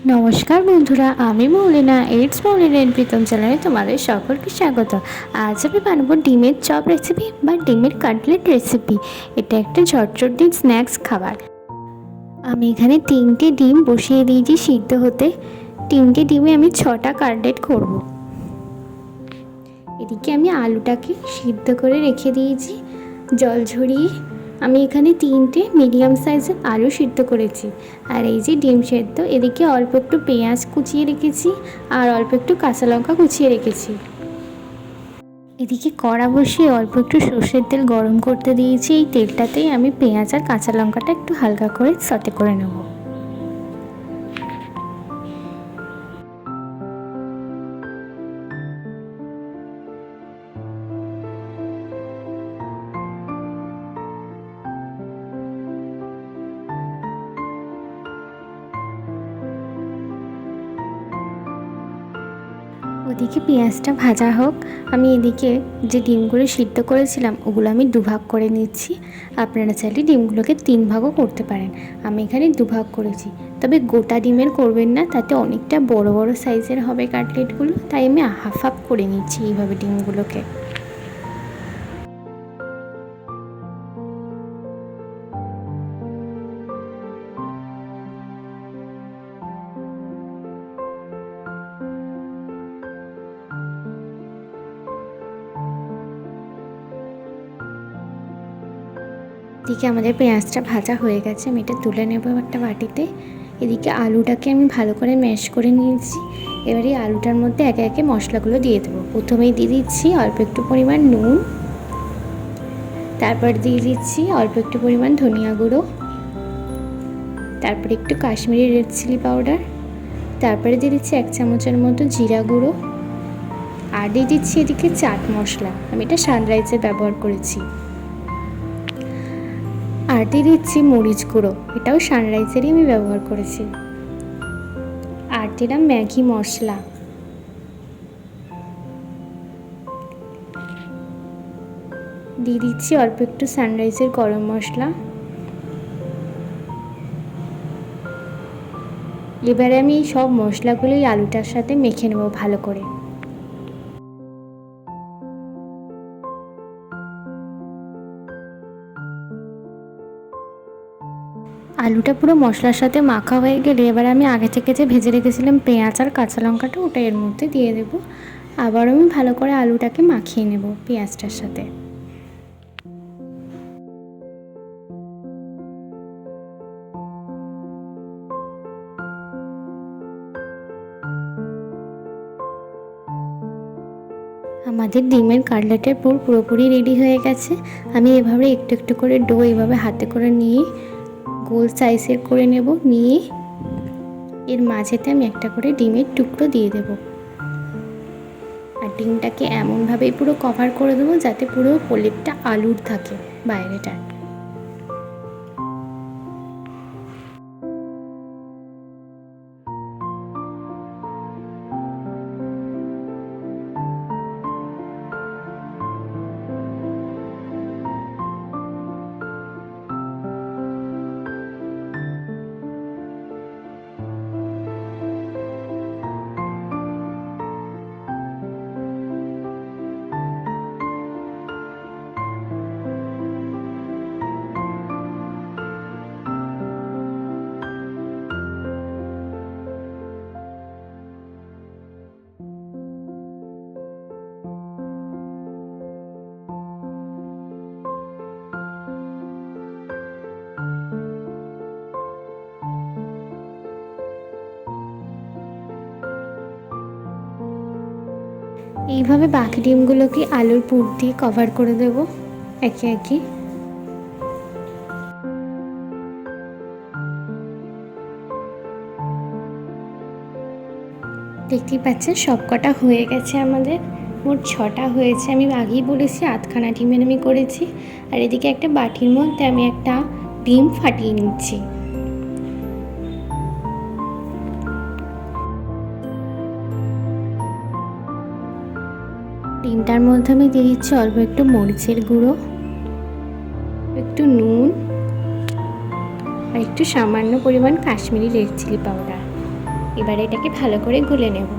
নমস্কার বন্ধুরা, আমি মৌলিনা এইডস মৌলিনা প্রীতম চ্যানেলে তোমাদের সকলকে স্বাগত। আজ আমি বানাবো ডিমের চপ রেসিপি বা ডিমের কাটলেট রেসিপি। এটা একটা ঝটঝটি স্ন্যাক্স খাবার। আমি এখানে 3টে ডিম বসিয়ে দিয়েছি সিদ্ধ হতে। 3টে ডিমে আমি 6টা কাটলেট করব। এদিকে আমি আলুটাকে সিদ্ধ করে রেখে দিয়েছি জল ঝরিয়ে। আমি এখানে 3টে মিডিয়াম সাইজের আলু সিদ্ধ করেছি। আর এই যে ডিম সেদ্ধ, এদিকে অল্প একটু পেঁয়াজ কুচিয়ে রেখেছি আর অল্প একটু কাঁচা লঙ্কা কুচিয়ে রেখেছি। এদিকে কড়া বসিয়ে অল্প একটু সর্ষের তেল গরম করতে দিয়েছি। এই তেলটাতেই আমি পেঁয়াজ আর কাঁচা লঙ্কাটা একটু হালকা করে সতে করে নেব। ওদিকে পেঁয়াজটা ভাজা হোক, আমি এদিকে যে ডিমগুলো সিদ্ধ করেছিলাম ওগুলো আমি দুভাগ করে নিচ্ছি। আপনারা চাইলে ডিমগুলোকে 3 ভাগও করতে পারেন। আমি এখানে দুভাগ করেছি, তবে গোটা ডিমের করবেন না, তাতে অনেকটা বড় বড় সাইজের হবে কাটলেটগুলো। তাই আমি হাফ হাফ করে নিচ্ছি এইভাবে ডিমগুলোকে। এদিকে আমাদের পেঁয়াজটা ভাজা হয়ে গেছে, আমি এটা তুলে নেব একটা বাটিতে। এদিকে আলুটাকে আমি ভালো করে ম্যাশ করে নিয়েছি। এবার এই আলুটার মধ্যে একে একে মশলাগুলো দিয়ে দেবো। প্রথমেই দিয়ে দিচ্ছি অল্প একটু পরিমাণ নুন, তারপর দিয়ে দিচ্ছি অল্প একটু পরিমাণ ধনিয়া গুঁড়ো, তারপর একটু কাশ্মীরি রেড চিলি পাউডার, তারপরে দিয়ে দিচ্ছি 1 চামচের মতো জিরা গুঁড়ো, আর দিয়ে দিচ্ছি এদিকে চাট মশলা। আমি এটা সানরাইজের ব্যবহার করেছি। আর দিয়ে দিচ্ছি মরিচ গুঁড়ো, এটাও সানরাইজেরই আমি ব্যবহার করেছি। আর দিলাম ম্যাগি মশলা। দিয়ে দিচ্ছি অল্প একটু সানরাইজের গরম মশলা। এবারে আমি এই সব মশলাগুলো এই আলুটার সাথে মেখে নেব ভালো করে। আলুটা পুরো মশলার সাথে মাখা হয়ে গেলে এবার আমি আগে থেকে যে ভেজে রেখেছিলাম পেঁয়াজ আর কাঁচা লঙ্কাটা, ওটা এর মধ্যে দিয়ে দেবো। আবার আমি ভালো করে আলুটাকে মাখিয়ে নেব পেঁয়াজটার সাথে। আমাদের ডিমের কাটলেটের পুর পুরোপুরি রেডি হয়ে গেছে। আমি এভাবে একটু একটু করে ডো এভাবে হাতে করে নিয়ে গোল সাইজের করে নেব। নিয়ে এর মাঝেতে আমি একটা করে ডিমের টুকরো দিয়ে দেব। আর ডিমটাকে এমনভাবেই পুরো কভার করে দেবো যাতে পুরো প্রলেপটা আলুর থাকে বাইরেটা। এইভাবে বাকি ডিমগুলোকে আলুর পুর দিয়ে কভার করে দেব একে একে। দেখতেই পাচ্ছেন সবকটা হয়ে গেছে আমাদের। মোট 6টা হয়েছে। আমি আগেই বলেছি 8খানা ডিমের আমি করেছি। আর এদিকে একটা বাটির মধ্যে আমি একটা ডিম ফাটিয়ে নিচ্ছি। ডিমটার মধ্যে আমি দিয়ে দিচ্ছি অল্প একটু মরিচের গুঁড়ো, একটু নুন আর একটু সামান্য পরিমাণ কাশ্মীরি রেড চিলি পাউডার। এবার এটাকে ভালো করে গুলে নেব।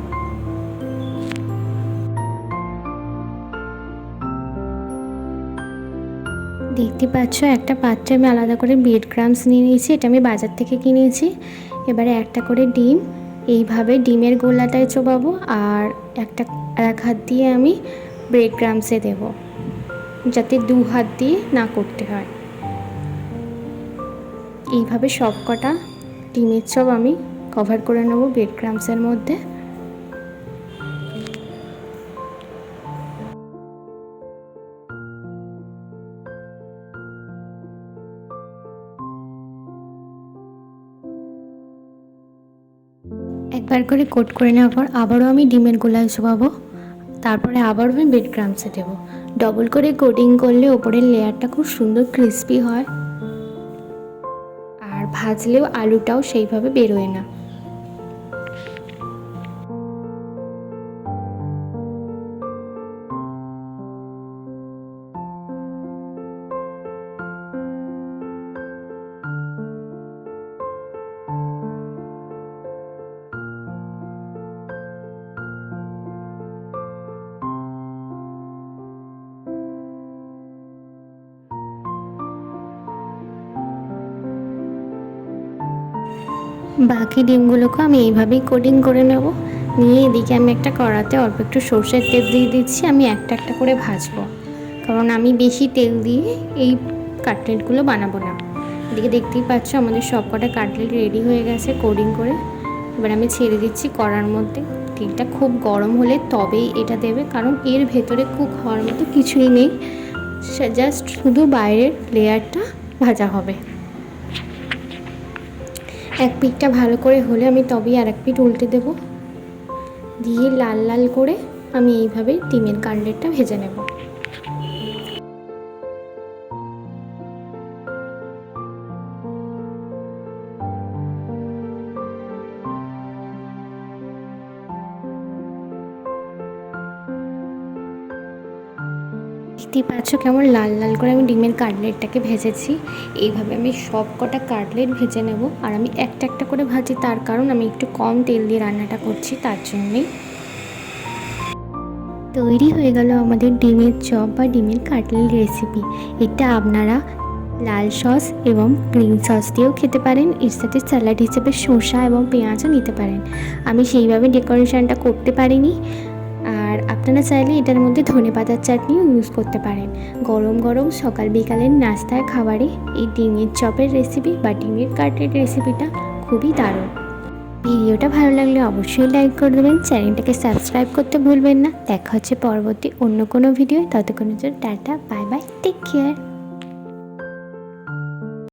দেখতে পাচ্ছ একটা পাত্রে আমি আলাদা করে ব্রেড ক্রাম্বস নিয়ে নিয়েছি, এটা আমি বাজার থেকে কিনেছি। এবারে একটা করে ডিম এইভাবে ডিমের গোলাটায় চোবাবো, আর এক হাত দিয়ে আমি ব্রেড ক্রাম্বসে দেবো, যাতে 2 হাত দিয়ে না করতে হয়। এইভাবে সব কটা ডিমের চপ আমি কভার করে নেব ব্রেড ক্রাম্বসের মধ্যে। একবার করে কোট করে নেওয়ার পর আবারও আমি ডিমের গোলায় চোবাবো, তারপরে আবারও আমি ব্রেড ক্রাম্বসে দেবো। ডবল করে কোটিং করলে ওপরের লেয়ারটা খুব সুন্দর ক্রিস্পি হয়, আর ভাজলেও আলুটাও সেইভাবে বেরোয় না। বাকি ডিমগুলোকে আমি এইভাবেই কোটিং করে নেব। নিয়ে এদিকে আমি একটা কড়াতে অল্প একটু সর্ষের তেল দিয়ে দিচ্ছি, আমি একটা একটা করে ভাজবো, কারণ আমি বেশি তেল দিয়ে এই কাটলেটগুলো বানাবো না। এদিকে দেখতেই পাচ্ছ আমাদের সব কটা কাটলেট রেডি হয়ে গেছে কোটিং করে। এবার আমি ছেড়ে দিচ্ছি কড়ার মধ্যে। তেলটা খুব গরম হলে তবেই এটা দেবে, কারণ এর ভেতরে কুক হওয়ার মতো কিছুই নেই, জাস্ট শুধু বাইরের লেয়ারটা ভাজা হবে। এক পিঠটা ভালো করে হলে আমি তবেই আর এক পিঠ উল্টে দেব, দিয়ে লাল লাল করে আমি এইভাবে ডিমের কাটলেটটা ভেজে নেব। দেখতেই পাচ্ছ কেমন লাল লাল করে আমি ডিমের কাটলেটটাকে ভেজেছি। এইভাবে আমি সব কটা কাটলেট ভেজে নেব, আর আমি একটা একটা করে ভাজি, তার কারণ আমি একটু কম তেল দিয়ে রান্নাটা করছি, তার জন্যেই। তৈরি হয়ে গেল আমাদের ডিমের চপ বা ডিমের কাটলেট রেসিপি। এটা আপনারা লাল সস এবং গ্রিন সস দিয়েও খেতে পারেন, এর সাথে স্যালাড হিসেবে শসা এবং পেঁয়াজও নিতে পারেন। আমি সেইভাবে ডেকোরেশনটা করতে পারিনি, আর আপনারা চাইলে এটার মধ্যে ধনেপাতার চাটনিও ইউজ করতে পারেন। গরম গরম সকাল বিকালের নাস্তায় খাবারে এই ডিমের চপের রেসিপি বা ডিমের কাটলেট রেসিপিটা খুবই দারুণ। ভিডিওটা ভালো লাগলে অবশ্যই লাইক করে দেবেন, চ্যানেলটাকে সাবস্ক্রাইব করতে ভুলবেন না। দেখা হচ্ছে পরবর্তী অন্য কোনো ভিডিও, ততক্ষণের জন্য টাটা, বাই বাই, টেক কেয়ার।